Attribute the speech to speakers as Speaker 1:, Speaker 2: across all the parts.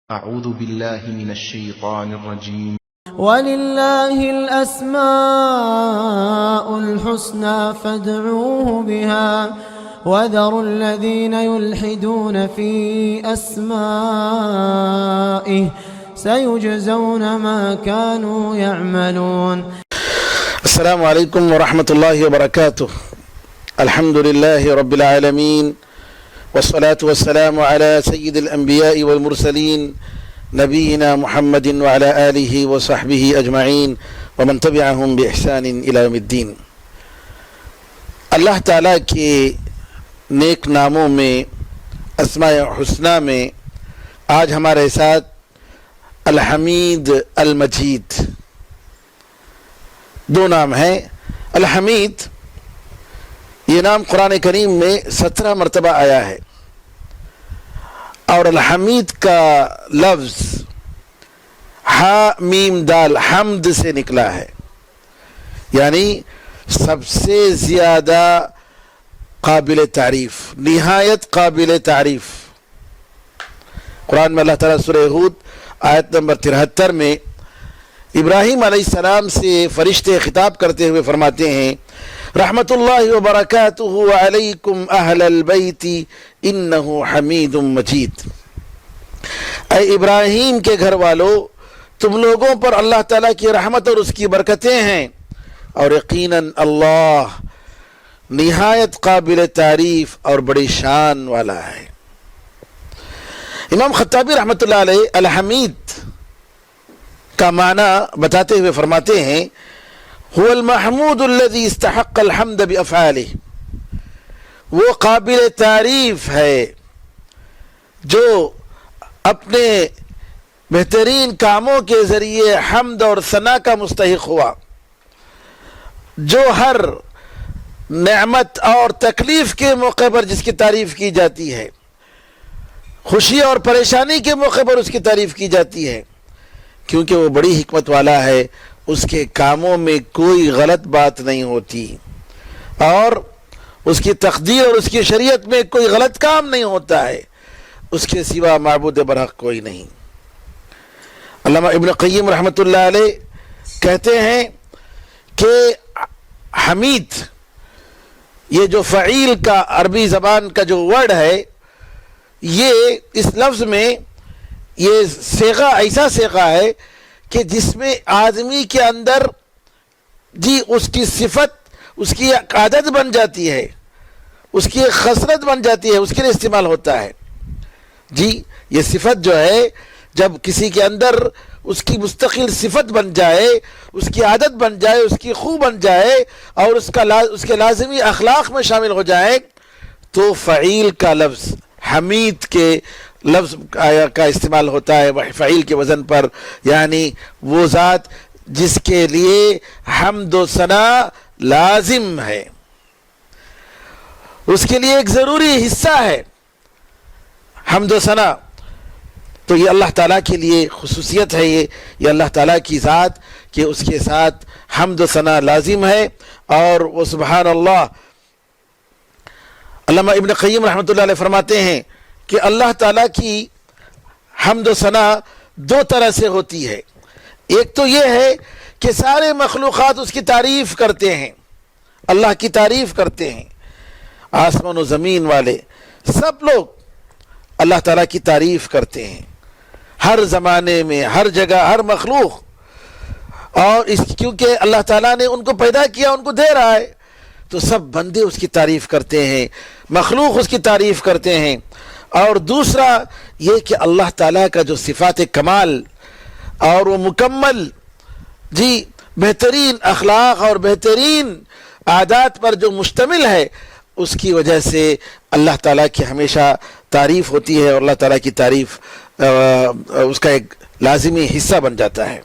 Speaker 1: أعوذ بالله من الشيطان الرجيم.
Speaker 2: ولله الأسماء الحسنى فادعوه بها وذروا الذين يلحدون في أسمائه سيجزون ما كانوا يعملون.
Speaker 3: السلام عليكم ورحمة الله وبركاته. الحمد لله رب العالمين والصلاة والسلام على سيد الأنبياء والمرسلين نبينا محمد وعلى آله وصحبه أجمعين ومن تبعهم بإحسان إلى يوم الدين. اللہ تعالیٰ کے نیک ناموں میں اسماء حسنہ میں آج ہمارے ساتھ الحمید المجید دو نام ہیں. الحمید یہ نام قرآن کریم میں 17 مرتبہ آیا ہے اور الحمید کا لفظ ہا میم دال حمد سے نکلا ہے، یعنی سب سے زیادہ قابل تعریف، نہایت قابل تعریف. قرآن میں اللہ تعالیٰ سورہ ہود آیت نمبر 73 میں ابراہیم علیہ السلام سے فرشتے خطاب کرتے ہوئے فرماتے ہیں رحمت اللہ وبرکاتہ علیکم اہل البیت انہ حمید مجید. اے ابراہیم کے گھر والو، تم لوگوں پر اللہ تعالیٰ کی رحمت اور اس کی برکتیں ہیں اور یقیناً اللہ نہایت قابل تعریف اور بڑی شان والا ہے. امام خطابی رحمۃ اللہ علیہ الحمید کا معنی بتاتے ہوئے فرماتے ہیں هو المحمود الذي استحق الحمد بافعاله، وہ قابل تعریف ہے جو اپنے بہترین کاموں کے ذریعے حمد اور ثنا کا مستحق ہوا، جو ہر نعمت اور تکلیف کے موقع پر جس کی تعریف کی جاتی ہے، خوشی اور پریشانی کے موقع پر اس کی تعریف کی جاتی ہے، کیونکہ وہ بڑی حکمت والا ہے، اس کے کاموں میں کوئی غلط بات نہیں ہوتی اور اس کی تقدیر اور اس کی شریعت میں کوئی غلط کام نہیں ہوتا ہے، اس کے سوا معبود برحق کوئی نہیں. علامہ ابن قیم رحمۃ اللہ علیہ کہتے ہیں کہ حمید یہ جو فعیل کا عربی زبان کا جو ورڈ ہے، یہ اس لفظ میں یہ صیغہ ایسا صیغہ ہے کہ جس میں آدمی کے اندر اس کی صفت، اس کی عادت بن جاتی ہے، اس کی ایک خصلت بن جاتی ہے، اس کے لیے استعمال ہوتا ہے. یہ صفت جو ہے جب کسی کے اندر اس کی مستقل صفت بن جائے، اس کی عادت بن جائے، اس کی خو بن جائے اور اس کے لازمی اخلاق میں شامل ہو جائے تو فعیل کا لفظ حمید کے لفظ کا استعمال ہوتا ہے فعیل کے وزن پر، یعنی وہ ذات جس کے لیے حمد و ثنا لازم ہے، اس کے لیے ایک ضروری حصہ ہے حمد و ثنا. تو یہ اللہ تعالیٰ کے لیے خصوصیت ہے، یہ اللہ تعالیٰ کی ذات کہ اس کے ساتھ حمد و ثنا لازم ہے. اور وہ سبحان اللہ، علامہ ابن قیم رحمۃ اللہ علیہ فرماتے ہیں کہ اللہ تعالیٰ کی حمد و ثنا دو طرح سے ہوتی ہے. ایک تو یہ ہے کہ سارے مخلوقات اس کی تعریف کرتے ہیں، اللہ کی تعریف کرتے ہیں، آسمان و زمین والے سب لوگ اللہ تعالیٰ کی تعریف کرتے ہیں، ہر زمانے میں، ہر جگہ، ہر مخلوق. اور کیونکہ اللہ تعالیٰ نے ان کو پیدا کیا، ان کو دے رہا ہے، تو سب بندے اس کی تعریف کرتے ہیں، مخلوق اس کی تعریف کرتے ہیں. اور دوسرا یہ کہ اللہ تعالیٰ کا جو صفات کمال اور وہ مکمل بہترین اخلاق اور بہترین عادات پر جو مشتمل ہے، اس کی وجہ سے اللہ تعالیٰ کی ہمیشہ تعریف ہوتی ہے اور اللہ تعالیٰ کی تعریف اس کا ایک لازمی حصہ بن جاتا ہے.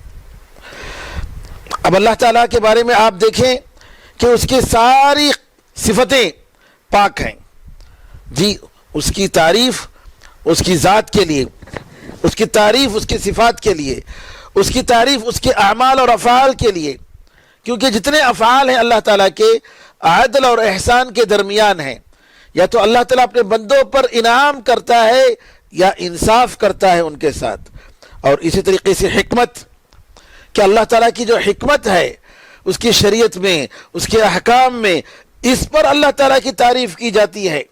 Speaker 3: اب اللہ تعالیٰ کے بارے میں آپ دیکھیں کہ اس کی ساری صفتیں پاک ہیں. اس کی تعریف اس کی ذات کے لیے، اس کی تعریف اس کی صفات کے لیے، اس کی تعریف اس کے اعمال اور افعال کے لیے، کیونکہ جتنے افعال ہیں اللہ تعالیٰ کے عدل اور احسان کے درمیان ہیں. یا تو اللہ تعالیٰ اپنے بندوں پر انعام کرتا ہے یا انصاف کرتا ہے ان کے ساتھ. اور اسی طریقے سے حکمت، کہ اللہ تعالیٰ کی جو حکمت ہے اس کی شریعت میں، اس کے احکام میں، اس پر اللہ تعالیٰ کی تعریف کی جاتی ہے.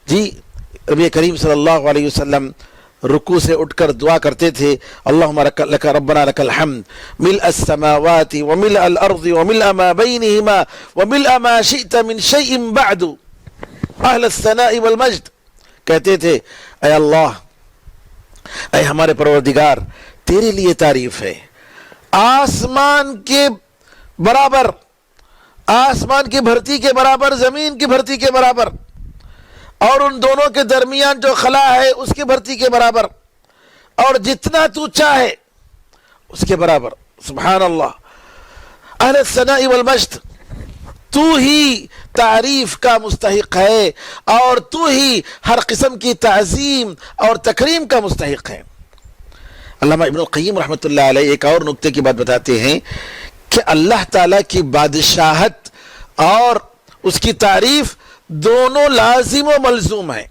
Speaker 3: جی نبی کریم صلی اللہ علیہ وسلم رکوع سے اٹھ کر دعا کرتے تھے، اللہم لک ربنا لک الحمد ملء السماوات وملء الارض وملء ما بینہما وملء ما شئت من شیء بعد اہل الثناء والمجد. کہتے تھے اے اللہ، اے ہمارے پروردگار، تیرے لیے تعریف ہے آسمان کے برابر، آسمان کی بھرتی کے برابر، زمین کی بھرتی کے برابر، اور ان دونوں کے درمیان جو خلا ہے اس کی بھرتی کے برابر، اور جتنا تو چاہے اس کے برابر. سبحان اللہ. اہل الثناء والمجد، تو ہی تعریف کا مستحق ہے اور تو ہی ہر قسم کی تعظیم اور تکریم کا مستحق ہے. علامہ ابن القیم رحمۃ اللہ علیہ ایک اور نکتے کی بات بتاتے ہیں کہ اللہ تعالیٰ کی بادشاہت اور اس کی تعریف دونوں لازم و ملزوم ہیں.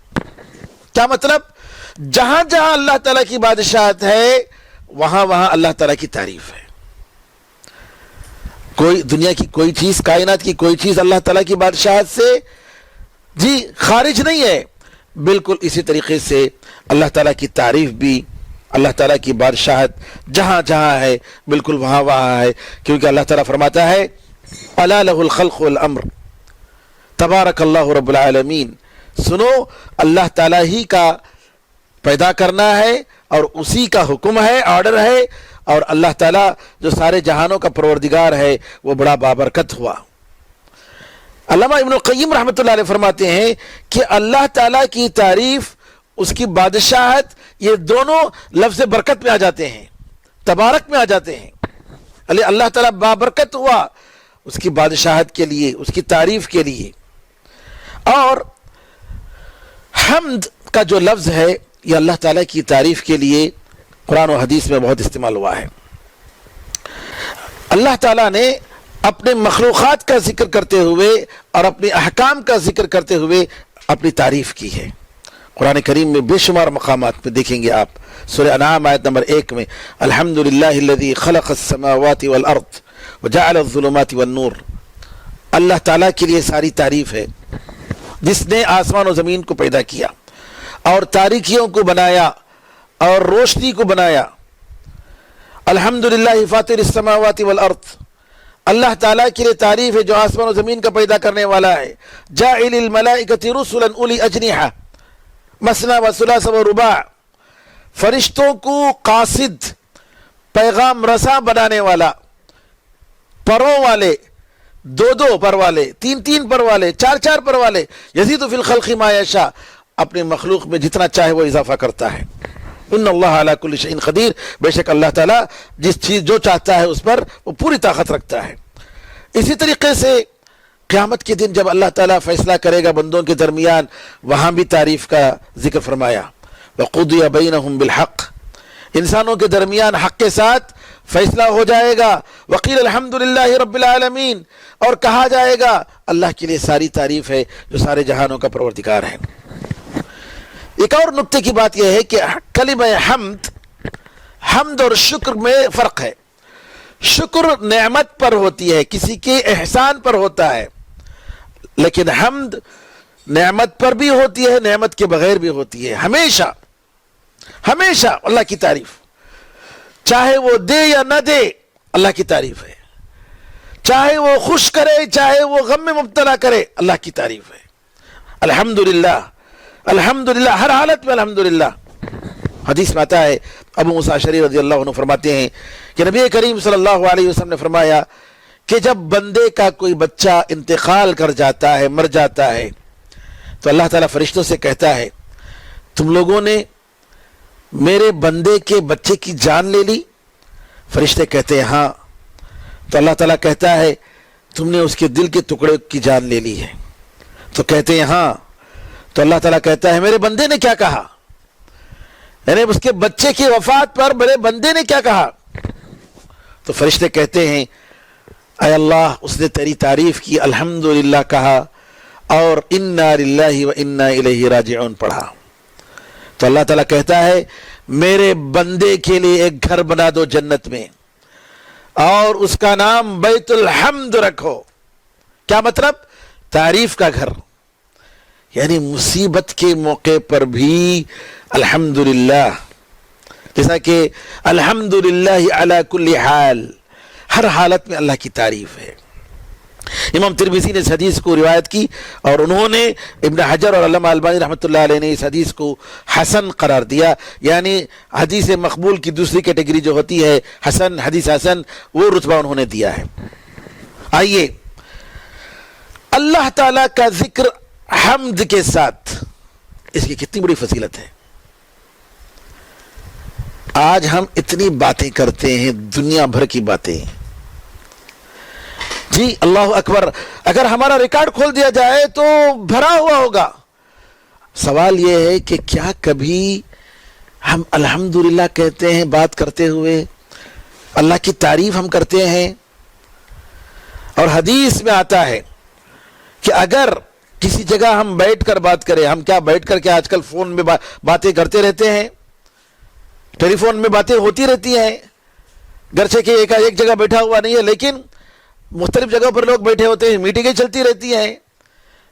Speaker 3: کیا مطلب؟ جہاں جہاں اللہ تعالیٰ کی بادشاہت ہے وہاں وہاں اللہ تعالیٰ کی تعریف ہے. کوئی دنیا کی کوئی چیز، کائنات کی کوئی چیز اللہ تعالیٰ کی بادشاہت سے جی خارج نہیں ہے. بالکل اسی طریقے سے اللہ تعالیٰ کی تعریف بھی، اللہ تعالیٰ کی بادشاہت جہاں جہاں ہے بالکل وہاں وہاں ہے. کیونکہ اللہ تعالیٰ فرماتا ہے الا لہ الخلق والامر تبارک اللہ رب العالمین. سنو، اللہ تعالیٰ ہی کا پیدا کرنا ہے اور اسی کا حکم ہے، آرڈر ہے، اور اللہ تعالیٰ جو سارے جہانوں کا پروردگار ہے وہ بڑا بابرکت ہوا. علامہ ابن القیم رحمۃ اللہ علیہ فرماتے ہیں کہ اللہ تعالیٰ کی تعریف، اس کی بادشاہت، یہ دونوں لفظ برکت میں آ جاتے ہیں، تبارک میں آ جاتے ہیں. اللہ تعالیٰ بابرکت ہوا اس کی بادشاہت کے لیے، اس کی تعریف کے لیے. اور حمد کا جو لفظ ہے یہ اللہ تعالیٰ کی تعریف کے لیے قرآن و حدیث میں بہت استعمال ہوا ہے. اللہ تعالیٰ نے اپنے مخلوقات کا ذکر کرتے ہوئے اور اپنے احکام کا ذکر کرتے ہوئے اپنی تعریف کی ہے. قرآن کریم میں بے شمار مقامات پہ دیکھیں گے آپ. سورہ انعام آیت نمبر 1 میں الحمدللہ الذی خلق السماوات والارض وجعل الظلمات والنور. اللہ تعالیٰ کے لیے ساری تعریف ہے جس نے آسمان و زمین کو پیدا کیا اور تاریکیوں کو بنایا اور روشنی کو بنایا. الحمدللہ فاطر السماوات والارض. اللہ تعالیٰ کے لیے تعریف ہے جو آسمان و زمین کا پیدا کرنے والا ہے. جاعل الملائکۃ رسلا اولی اجنحہ مثنی و ثلاث و رباع. فرشتوں کو قاصد، پیغام رساں بنانے والا، پروں والے، 2 پر والے، 3 پر والے، 4 پر والے. یزید فی الخلق ما یشاء. اپنے مخلوق میں جتنا چاہے وہ اضافہ کرتا ہے. ان اللہ علی کل شیء قدیر. بے شک اللہ تعالیٰ جس چیز جو چاہتا ہے اس پر وہ پوری طاقت رکھتا ہے. اسی طریقے سے قیامت کے دن جب اللہ تعالیٰ فیصلہ کرے گا بندوں کے درمیان، وہاں بھی تعریف کا ذکر فرمایا. وقضی بینہم بالحق. انسانوں کے درمیان حق کے ساتھ فیصلہ ہو جائے گا. وقیل الحمدللہ رب العالمین. اور کہا جائے گا اللہ کے لیے ساری تعریف ہے جو سارے جہانوں کا پروردگار ہے. ایک اور نکتے کی بات یہ ہے کہ کلمہ حمد اور شکر میں فرق ہے. شکر نعمت پر ہوتی ہے، کسی کے احسان پر ہوتا ہے، لیکن حمد نعمت پر بھی ہوتی ہے، نعمت کے بغیر بھی ہوتی ہے. ہمیشہ ہمیشہ اللہ کی تعریف، چاہے وہ دے یا نہ دے اللہ کی تعریف ہے. چاہے وہ خوش کرے چاہے وہ غم میں مبتلا کرے اللہ کی تعریف ہے. الحمدللہ الحمدللہ، ہر حالت میں الحمدللہ. حدیث میں آتا ہے، ابو موسیٰ اشعری رضی اللہ عنہ فرماتے ہیں کہ نبی کریم صلی اللہ علیہ وسلم نے فرمایا کہ جب بندے کا کوئی بچہ انتقال کر جاتا ہے، مر جاتا ہے، تو اللہ تعالیٰ فرشتوں سے کہتا ہے تم لوگوں نے میرے بندے کے بچے کی جان لے لی؟ فرشتے کہتے ہیں ہاں. تو اللہ تعالیٰ کہتا ہے تم نے اس کے دل کے ٹکڑے کی جان لے لی ہے؟ تو کہتے ہیں ہاں. تو اللہ تعالیٰ کہتا ہے میرے بندے نے کیا کہا؟ یعنی اس کے بچے کی وفات پر میرے بندے نے کیا کہا؟ تو فرشتے کہتے ہیں اے اللہ اس نے تیری تعریف کی، الحمدللہ کہا اور انا للہ و انا الیہ راجعون پڑھا. تو اللہ تعالیٰ کہتا ہے میرے بندے کے لیے ایک گھر بنا دو جنت میں اور اس کا نام بیت الحمد رکھو. کیا مطلب؟ تعریف کا گھر. یعنی مصیبت کے موقع پر بھی الحمدللہ، جیسا کہ الحمدللہ علی کل حال، ہر حالت میں اللہ کی تعریف ہے. امام ترمذی نے اس حدیث کو روایت کی اور انہوں نے ابن حجر اور علامہ البانی رحمۃ اللہ علیہ نے اس حدیث کو حسن قرار دیا. یعنی حدیث مقبول کی دوسری کیٹیگری جو ہوتی ہے حسن، حدیث حسن، وہ رتبہ انہوں نے دیا ہے. آئیے اللہ تعالیٰ کا ذکر حمد کے ساتھ، اس کی کتنی بڑی فضیلت ہے. آج ہم اتنی باتیں کرتے ہیں، دنیا بھر کی باتیں، جی اللہ اکبر، اگر ہمارا ریکارڈ کھول دیا جائے تو بھرا ہوا ہوگا. سوال یہ ہے کہ کیا کبھی ہم الحمدللہ کہتے ہیں بات کرتے ہوئے؟ اللہ کی تعریف ہم کرتے ہیں؟ اور حدیث میں آتا ہے کہ اگر کسی جگہ ہم بیٹھ کر بات کریں، ہم کیا بیٹھ کر کیا آج کل فون میں باتیں کرتے رہتے ہیں، ٹیلی فون میں باتیں ہوتی رہتی ہیں، گرچہ کہ ایک جگہ بیٹھا ہوا نہیں ہے لیکن مختلف جگہوں پر لوگ بیٹھے ہوتے ہیں، میٹنگیں چلتی رہتی ہیں.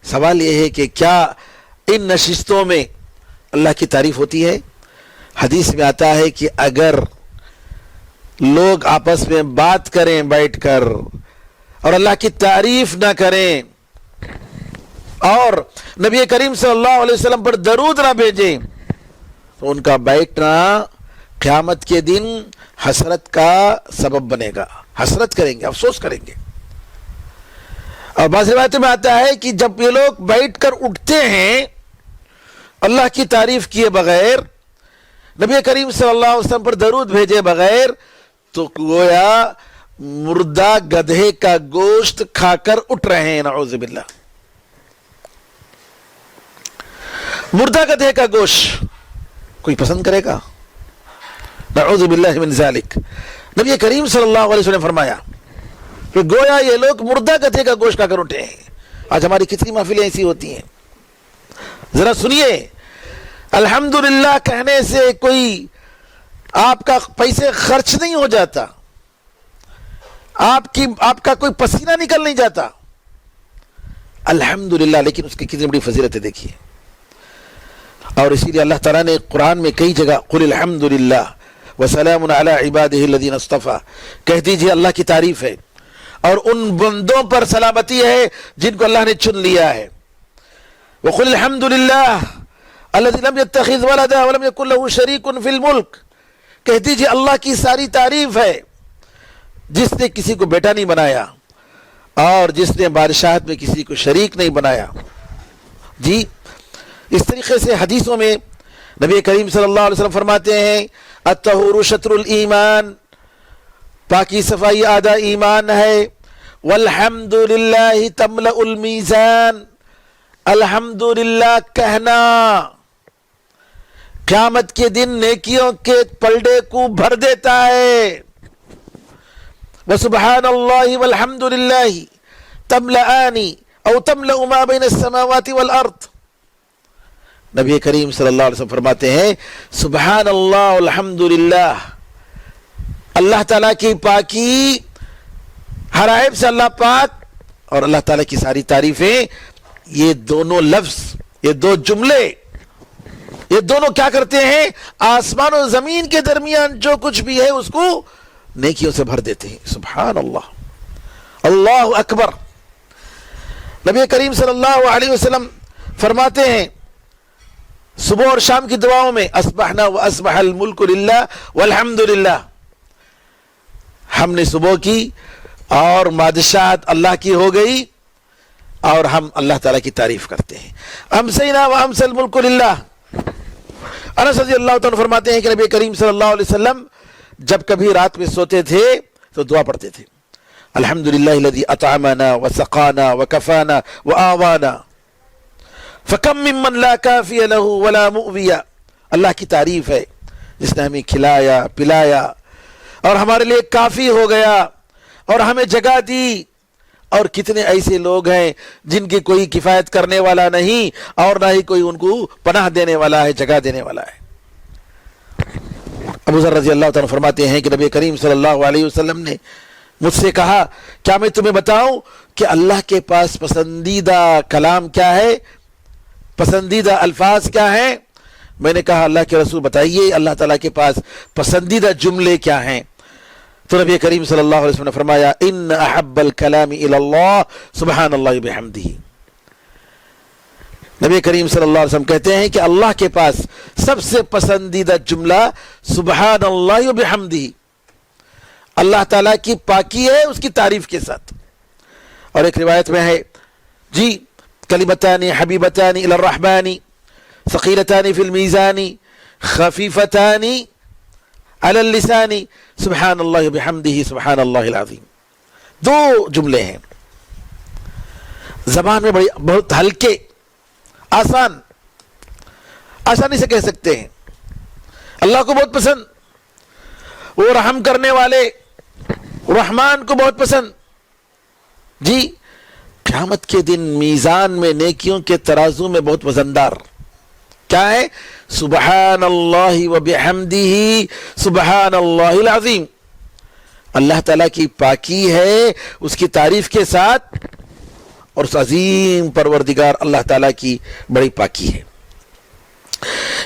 Speaker 3: سوال یہ ہے کہ کیا ان نشستوں میں اللہ کی تعریف ہوتی ہے؟ حدیث میں آتا ہے کہ اگر لوگ آپس میں بات کریں بیٹھ کر اور اللہ کی تعریف نہ کریں اور نبی کریم صلی اللہ علیہ وسلم پر درود نہ بھیجیں تو ان کا بیٹھنا قیامت کے دن حسرت کا سبب بنے گا. حسرت کریں گے، افسوس کریں گے. اور بعض روایتوں میں آتا ہے کہ جب یہ لوگ بیٹھ کر اٹھتے ہیں اللہ کی تعریف کیے بغیر، نبی کریم صلی اللہ علیہ وسلم پر درود بھیجے بغیر، تو گویا مردہ گدھے کا گوشت کھا کر اٹھ رہے ہیں. نعوذ باللہ. مردہ گدھے کا گوشت کوئی پسند کرے گا؟ نعوذ باللہ من ذالک. نبی کریم صلی اللہ علیہ وسلم نے فرمایا کہ گویا یہ لوگ مردہ گدھے کا گوشت کھا کر اٹھے ہیں. آج ہماری کتنی محفلیں ایسی ہوتی ہیں. ذرا سنیے، الحمدللہ کہنے سے کوئی آپ کا پیسے خرچ نہیں ہو جاتا، آپ کا کوئی پسینہ نکل نہیں جاتا. الحمدللہ، لیکن اس کی کتنی بڑی فضیلت ہے دیکھیے. اور اسی لیے اللہ تعالیٰ نے قرآن میں کئی جگہ قل الحمدللہ وسلام علی عبادہ الذین اصطفیٰ، کہہ دیجیے اللہ کی تعریف ہے اور ان بندوں پر سلامتی ہے جن کو اللہ نے چن لیا ہے. وقل الحمدللہ الذی لم یتخذ ولدا ولم یکن له شریک فی الملک، کہہ دیجیے اللہ کی ساری تعریف ہے جس نے کسی کو بیٹا نہیں بنایا اور جس نے بادشاہت میں کسی کو شریک نہیں بنایا. جی اس طریقے سے حدیثوں میں نبی کریم صلی اللہ علیہ وسلم فرماتے ہیں الطہور شطر الایمان، پاکی صفائی آدھا ایمان ہے. والحمدللہ تملأ المیزان، الحمدللہ کہنا قیامت کے دن نیکیوں کے پلڑے کو بھر دیتا ہے. وسبحان اللہ والحمدللہ تملأان او تملأ ما بین السماوات والارض. نبی کریم صلی اللہ علیہ وسلم فرماتے ہیں سبحان اللہ الحمدللہ، اللہ تعالیٰ کی پاکی، ہر عیب سے اللہ پاک، اور اللہ تعالیٰ کی ساری تعریفیں. یہ دونوں لفظ، یہ دو جملے، یہ دونوں کیا کرتے ہیں؟ آسمان و زمین کے درمیان جو کچھ بھی ہے اس کو نیکیوں سے بھر دیتے ہیں. سبحان اللہ، اللہ اکبر. نبی کریم صلی اللہ علیہ وسلم فرماتے ہیں صبح اور شام کی دعاؤں میں اصبحنا واصبح الملک للہ والحمدللہ، ہم نے صبح کی اور بادشاہت اللہ کی ہو گئی اور ہم اللہ تعالیٰ کی تعریف کرتے ہیں. امسینا وامسی الملک للہ. انس رضی اللہ تعالیٰ فرماتے ہیں کہ نبی کریم صلی اللہ علیہ وسلم جب کبھی رات میں سوتے تھے تو دعا پڑھتے تھے الحمدللہ الذی اطعمنا وسقانا وکفانا وآوانا فکم ممن لا کافی لہ ولا مؤوی. اللہ کی تعریف ہے جس نے ہمیں کھلایا پلایا اور ہمارے لیے کافی ہو گیا اور ہمیں جگہ دی، اور کتنے ایسے لوگ ہیں جن کی کوئی کفایت کرنے والا نہیں اور نہ ہی کوئی ان کو پناہ دینے والا ہے، جگہ دینے والا ہے. ابو ذر رضی اللہ تعالیٰ فرماتے ہیں کہ نبی کریم صلی اللہ علیہ وسلم نے مجھ سے کہا کیا میں تمہیں بتاؤں کہ اللہ کے پاس پسندیدہ کلام کیا ہے، پسندیدہ الفاظ کیا ہیں؟ میں نے کہا اللہ کے رسول بتائیے اللہ تعالیٰ کے پاس پسندیدہ جملے کیا ہیں؟ تو نبی کریم صلی اللہ علیہ وسلم نے فرمایا ان احب الکلام الی اللہ سبحان اللہ بحمدہ۔ نبی کریم صلی اللہ علیہ وسلم کہتے ہیں کہ اللہ کے پاس سب سے پسندیدہ جملہ سبحان اللہ و بحمدہ، اللہ تعالیٰ کی پاکی ہے اس کی تعریف کے ساتھ۔ اور ایک روایت میں ہے جی کلمتان حبیبتان الی الرحمن ثقیلتان فی المیزان خفیفتان علی اللسان سبحان اللہ و بحمدہ سبحان اللہ العظیم۔ دو جملے ہیں زبان میں بہت ہلکے، آسانی سے کہہ سکتے ہیں، اللہ کو بہت پسند، وہ رحم کرنے والے رحمان کو بہت پسند جی۔ قیامت کے دن میزان میں نیکیوں کے ترازو میں بہت وزندار کیا ہے؟ سبحان اللہ و بحمدہ سبحان اللہ العظیم۔ اللہ تعالیٰ کی پاکی ہے اس کی تعریف کے ساتھ، اور اس عظیم پروردگار اللہ تعالیٰ کی بڑی پاکی ہے۔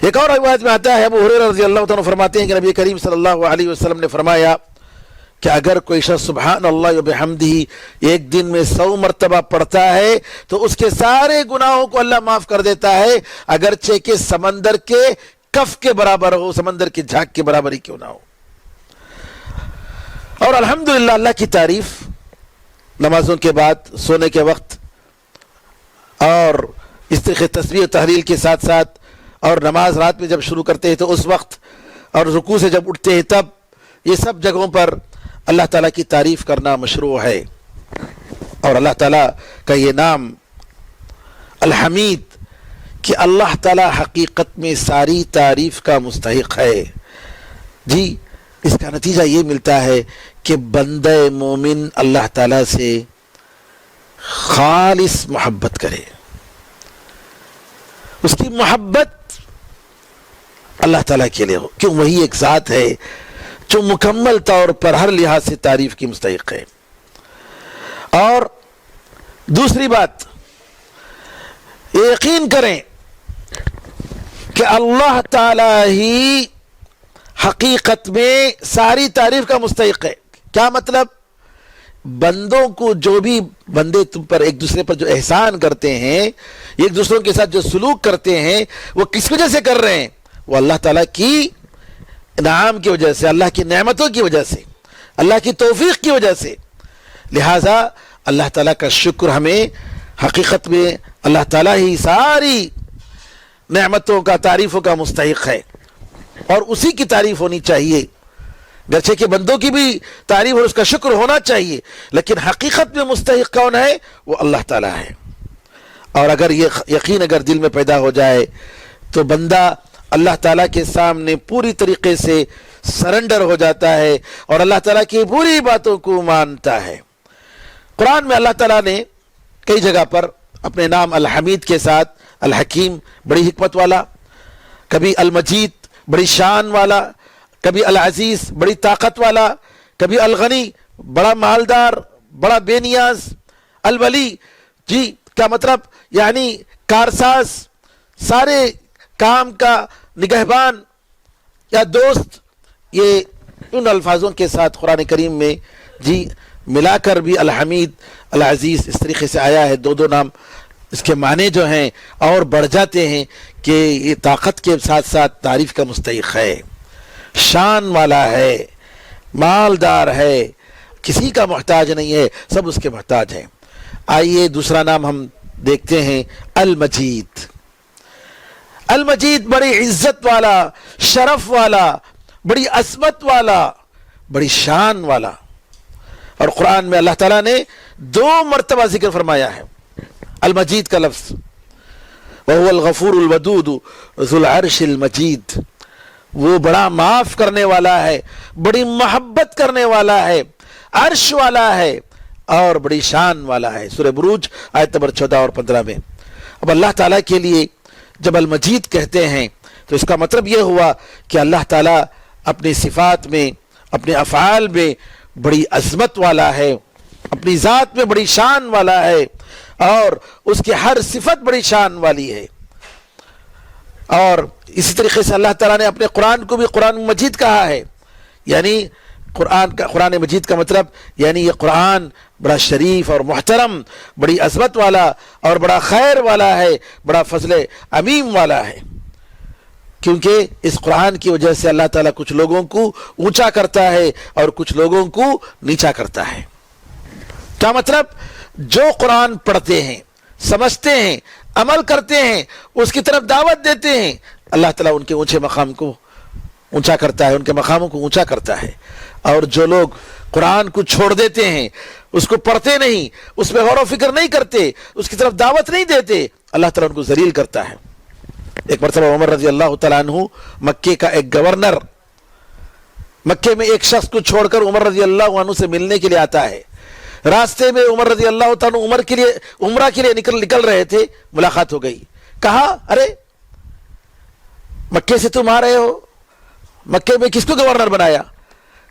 Speaker 3: ایک اور روایت میں آتا ہے ابو ہریرہ رضی اللہ عنہ فرماتے ہیں کہ نبی کریم صلی اللہ علیہ وسلم نے فرمایا کہ اگر کوئی شخص سبحان اللہ و بحمدہ ایک دن میں 100 مرتبہ پڑھتا ہے تو اس کے سارے گناہوں کو اللہ معاف کر دیتا ہے، اگرچہ کہ سمندر کے کف کے برابر ہو، سمندر کی جھاگ کے برابر ہی کیوں نہ ہو۔ اور الحمدللہ اللہ کی تعریف نمازوں کے بعد، سونے کے وقت، اور تسبیح و تحلیل کے ساتھ ساتھ، اور نماز رات میں جب شروع کرتے ہیں تو اس وقت، اور رکوع سے جب اٹھتے ہیں تب، یہ سب جگہوں پر اللہ تعالیٰ کی تعریف کرنا مشروع ہے۔ اور اللہ تعالیٰ کا یہ نام الحمید کہ اللہ تعالیٰ حقیقت میں ساری تعریف کا مستحق ہے جی۔ اس کا نتیجہ یہ ملتا ہے کہ بندہ مومن اللہ تعالیٰ سے خالص محبت کرے، اس کی محبت اللہ تعالیٰ کے لیے ہو، کیوں وہی ایک ذات ہے جو مکمل طور پر ہر لحاظ سے تعریف کی مستحق ہے۔ اور دوسری بات یہ یقین کریں کہ اللہ تعالیٰ ہی حقیقت میں ساری تعریف کا مستحق ہے۔ کیا مطلب؟ بندوں کو جو بھی بندے تم پر ایک دوسرے پر جو احسان کرتے ہیں، ایک دوسروں کے ساتھ جو سلوک کرتے ہیں، وہ کس وجہ سے کر رہے ہیں؟ وہ اللہ تعالیٰ کی انعام کی وجہ سے، اللہ کی نعمتوں کی وجہ سے، اللہ کی توفیق کی وجہ سے۔ لہٰذا اللہ تعالیٰ کا شکر ہمیں حقیقت میں اللہ تعالیٰ ہی ساری نعمتوں کا، تعریفوں کا مستحق ہے، اور اسی کی تعریف ہونی چاہیے۔ گرچہ کہ بندوں کی بھی تعریف اور اس کا شکر ہونا چاہیے، لیکن حقیقت میں مستحق کون ہے؟ وہ اللہ تعالیٰ ہے۔ اور اگر یہ یقین اگر دل میں پیدا ہو جائے تو بندہ اللہ تعالیٰ کے سامنے پوری طریقے سے سرنڈر ہو جاتا ہے اور اللہ تعالیٰ کی پوری باتوں کو مانتا ہے۔ قرآن میں اللہ تعالیٰ نے کئی جگہ پر اپنے نام الحمید کے ساتھ الحکیم بڑی حکمت والا، کبھی المجید بڑی شان والا، کبھی العزیز بڑی طاقت والا، کبھی الغنی بڑا مالدار، بڑا بے نیاز، الولی جی کیا مطلب؟ یعنی کارساز، سارے کام کا نگہبان یا دوست۔ یہ ان الفاظوں کے ساتھ قرآن کریم میں جی ملا کر بھی الحمید العزیز اس طریقے سے آیا ہے، دو نام۔ اس کے معنی جو ہیں اور بڑھ جاتے ہیں کہ یہ طاقت کے ساتھ ساتھ تعریف کا مستحق ہے، شان والا ہے، مالدار ہے، کسی کا محتاج نہیں ہے، سب اس کے محتاج ہیں۔ آئیے دوسرا نام ہم دیکھتے ہیں المجید۔ المجید بڑی عزت والا، شرف والا، بڑی عظمت والا، بڑی شان والا۔ اور قرآن میں اللہ تعالیٰ نے 2 مرتبہ ذکر فرمایا ہے المجید کا لفظ، وَهُوَ الْغَفُورُ الْوَدُودُ ذُو الْعَرْشِ الْمَجِيدُ، وہ بڑا معاف کرنے والا ہے، بڑی محبت کرنے والا ہے، عرش والا ہے اور بڑی شان والا ہے۔ سورہ بروج آیت نمبر 14 اور 15 میں۔ اب اللہ تعالیٰ کے لیے جب المجید کہتے ہیں تو اس کا مطلب یہ ہوا کہ اللہ تعالیٰ اپنی صفات میں اپنے افعال میں بڑی عظمت والا ہے، اپنی ذات میں بڑی شان والا ہے، اور اس کی ہر صفت بڑی شان والی ہے۔ اور اسی طریقے سے اللہ تعالیٰ نے اپنے قرآن کو بھی قرآن مجید کہا ہے، یعنی قرآن مجید کا مطلب یعنی یہ قرآن بڑا شریف اور محترم، بڑی عظمت والا اور بڑا خیر والا ہے، بڑا فضل عمیم والا ہے، کیونکہ اس قرآن کی وجہ سے اللہ تعالیٰ کچھ لوگوں کو اونچا کرتا ہے اور کچھ لوگوں کو نیچا کرتا ہے۔ کیا مطلب؟ جو قرآن پڑھتے ہیں، سمجھتے ہیں، عمل کرتے ہیں، اس کی طرف دعوت دیتے ہیں، اللہ تعالیٰ ان کے اونچے مقام کو اونچا کرتا ہے، ان کے مقاموں کو اونچا کرتا ہے۔ اور جو لوگ قرآن کو چھوڑ دیتے ہیں، اس کو پڑھتے نہیں، اس میں غور و فکر نہیں کرتے، اس کی طرف دعوت نہیں دیتے، اللہ تعالیٰ ان کو ذلیل کرتا ہے۔ ایک مرتبہ عمر رضی اللہ تعالیٰ عنہ مکے کا ایک گورنر مکے میں ایک شخص کو چھوڑ کر عمر رضی اللہ عنہ سے ملنے کے لیے آتا ہے۔ راستے میں عمر رضی اللہ تعالیٰ عنہ عمرہ کے لیے نکل رہے تھے، ملاقات ہو گئی۔ کہا، ارے مکے سے تم آ رہے ہو، مکے میں کس کو گورنر بنایا؟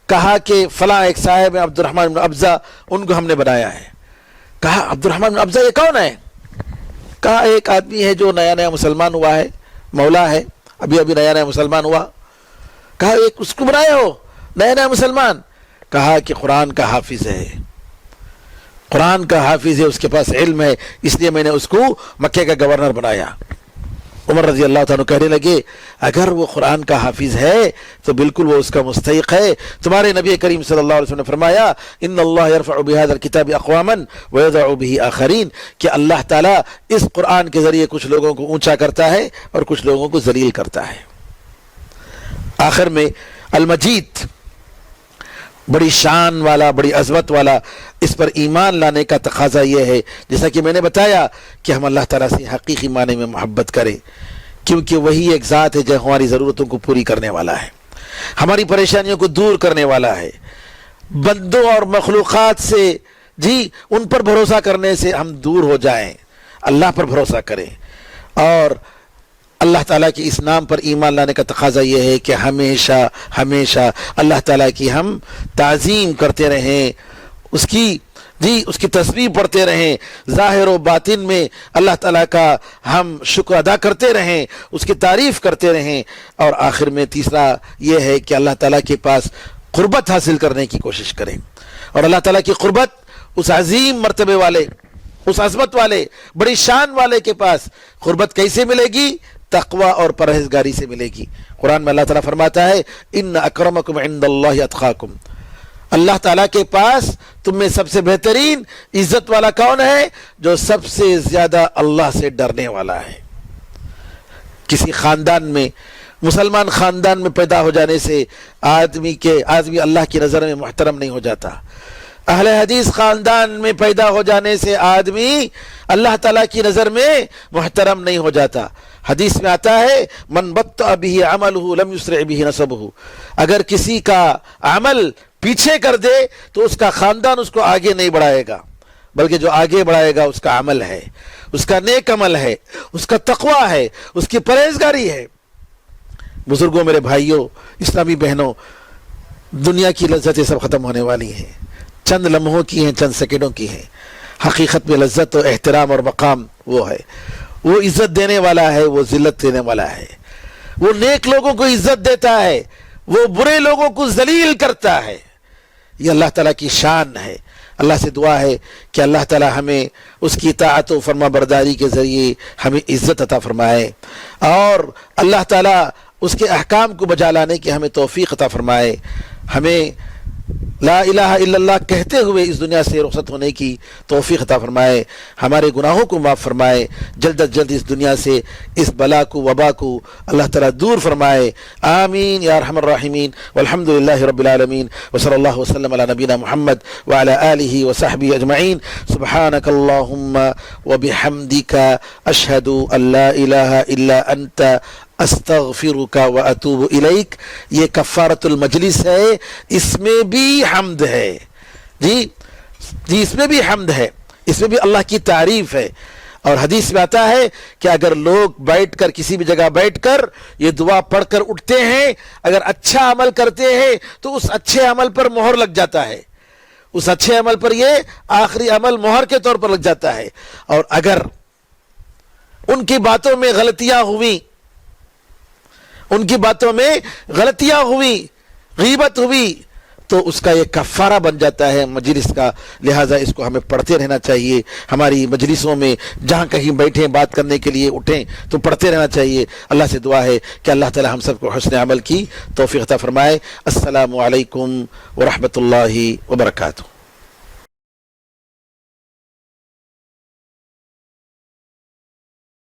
Speaker 3: کہا کہ فلاں ایک صاحب عبد الرحمن بن ابزہ، ان کو ہم نے بنایا ہے۔ کہا، عبد الرحمن بن ابزہ یہ کون ہے؟ کہا، ایک آدمی ہے جو نیا مسلمان ہوا ہے، مولا ہے، ابھی نیا مسلمان ہوا۔ کہا، ایک اس کو بنائے ہو نیا مسلمان؟ کہا کہ قرآن کا حافظ ہے، قرآن کا حافظ ہے، اس کے پاس علم ہے، اس لیے میں نے اس کو مکے کا گورنر بنایا۔ عمر رضی اللہ تعالیٰ کہنے لگے، اگر وہ قرآن کا حافظ ہے تو بالکل وہ اس کا مستحق ہے۔ تمہارے نبی کریم صلی اللہ علیہ وسلم نے فرمایا، ان اللہ یرفع بهذا الكتاب اقواما ويضع به آخرین، کہ اللہ تعالیٰ اس قرآن کے ذریعے کچھ لوگوں کو اونچا کرتا ہے اور کچھ لوگوں کو ذلیل کرتا ہے۔ آخر میں المجید، بڑی شان والا، بڑی عظمت والا، اس پر ایمان لانے کا تقاضا یہ ہے، جیسا کہ میں نے بتایا، کہ ہم اللہ تعالیٰ سے حقیقی معنی میں محبت کریں، کیونکہ وہی ایک ذات ہے جو ہماری ضرورتوں کو پوری کرنے والا ہے، ہماری پریشانیوں کو دور کرنے والا ہے۔ بندوں اور مخلوقات سے ان پر بھروسہ کرنے سے ہم دور ہو جائیں، اللہ پر بھروسہ کریں، اور اللہ تعالیٰ کے اس نام پر ایمان لانے کا تقاضا یہ ہے کہ ہمیشہ ہمیشہ اللہ تعالیٰ کی ہم تعظیم کرتے رہیں، اس کی تسبیح پڑھتے رہیں، ظاہر و باطن میں اللہ تعالیٰ کا ہم شکر ادا کرتے رہیں، اس کی تعریف کرتے رہیں، اور آخر میں تیسرا یہ ہے کہ اللہ تعالیٰ کے پاس قربت حاصل کرنے کی کوشش کریں۔ اور اللہ تعالیٰ کی قربت اس عظیم مرتبے والے، اس عظمت والے، بڑی شان والے کے پاس قربت کیسے ملے گی؟ تقوی اور پرہیزگاری سے ملے گی۔ قرآن میں اللہ تعالیٰ فرماتا ہے، ان اکرمکم عند اللہ اتقاکم، اللہ تعالیٰ کے پاس تم میں سب سے بہترین عزت والا کون ہے؟ جو سب سے زیادہ اللہ سے ڈرنے والا ہے۔ کسی خاندان میں، مسلمان خاندان میں پیدا ہو جانے سے آدمی اللہ کی نظر میں محترم نہیں ہو جاتا۔ اہل حدیث خاندان میں پیدا ہو جانے سے آدمی اللہ تعالیٰ کی نظر میں محترم نہیں ہو جاتا۔ حدیث میں آتا ہے، من بطأ به عمله لم يسرع به نسبه، اگر کسی کا عمل پیچھے کر دے تو اس کا خاندان اس کو آگے نہیں بڑھائے گا، بلکہ جو آگے بڑھائے گا اس کا عمل ہے، اس کا نیک عمل ہے، اس کا تقوی ہے، اس کی پرہیزگاری ہے۔ بزرگوں، میرے بھائیوں، اسلامی بہنوں، دنیا کی لذتیں سب ختم ہونے والی ہیں، چند لمحوں کی ہیں، چند سیکنڈوں کی ہیں۔ حقیقت میں لذت و احترام اور مقام وہ ہے، وہ عزت دینے والا ہے، وہ ذلت دینے والا ہے، وہ نیک لوگوں کو عزت دیتا ہے، وہ برے لوگوں کو ذلیل کرتا ہے۔ یہ اللہ تعالیٰ کی شان ہے۔ اللہ سے دعا ہے کہ اللہ تعالیٰ ہمیں اس کی اطاعت و فرما برداری کے ذریعے ہمیں عزت عطا فرمائے، اور اللہ تعالیٰ اس کے احکام کو بجا لانے کی ہمیں توفیق عطا فرمائے، ہمیں لا الہ الا اللہ کہتے ہوئے اس دنیا سے رخصت ہونے کی توفیق عطا فرمائے، ہمارے گناہوں کو معاف فرمائے، جلد از جلد اس دنیا سے اس بلا کو، وبا کو اللہ تعالیٰ دور فرمائے۔ آمین یا ارحم الراحمین، والحمد للہ رب العالمین، وصلی اللہ وسلم علی نبینا محمد وعلی آلہ وصحبہ اجمعین۔ سبحانک اللہم وبحمدک، اشہد ان لا الہ الا انت، استغفرک و اتوب الیک۔ یہ کفارۃ المجلس ہے، اس میں بھی حمد ہے، جی اس میں بھی حمد ہے، اس میں بھی اللہ کی تعریف ہے۔ اور حدیث میں آتا ہے کہ اگر لوگ بیٹھ کر کسی بھی جگہ بیٹھ کر یہ دعا پڑھ کر اٹھتے ہیں، اگر اچھا عمل کرتے ہیں تو اس اچھے عمل پر مہر لگ جاتا ہے، اس اچھے عمل پر یہ آخری عمل مہر کے طور پر لگ جاتا ہے. اور اگر ان کی باتوں میں غلطیاں ہوئی، ان کی باتوں میں غلطیاں ہوئی، غیبت ہوئی، تو اس کا یہ کفارہ بن جاتا ہے مجلس کا. لہٰذا اس کو ہمیں پڑھتے رہنا چاہیے. ہماری مجلسوں میں جہاں کہیں بیٹھیں بات کرنے کے لیے اٹھیں تو پڑھتے رہنا چاہیے. اللہ سے دعا ہے کہ اللہ تعالی ہم سب کو حسن عمل کی توفیق عطا فرمائے. السلام علیکم ورحمۃ اللہ وبرکاتہ.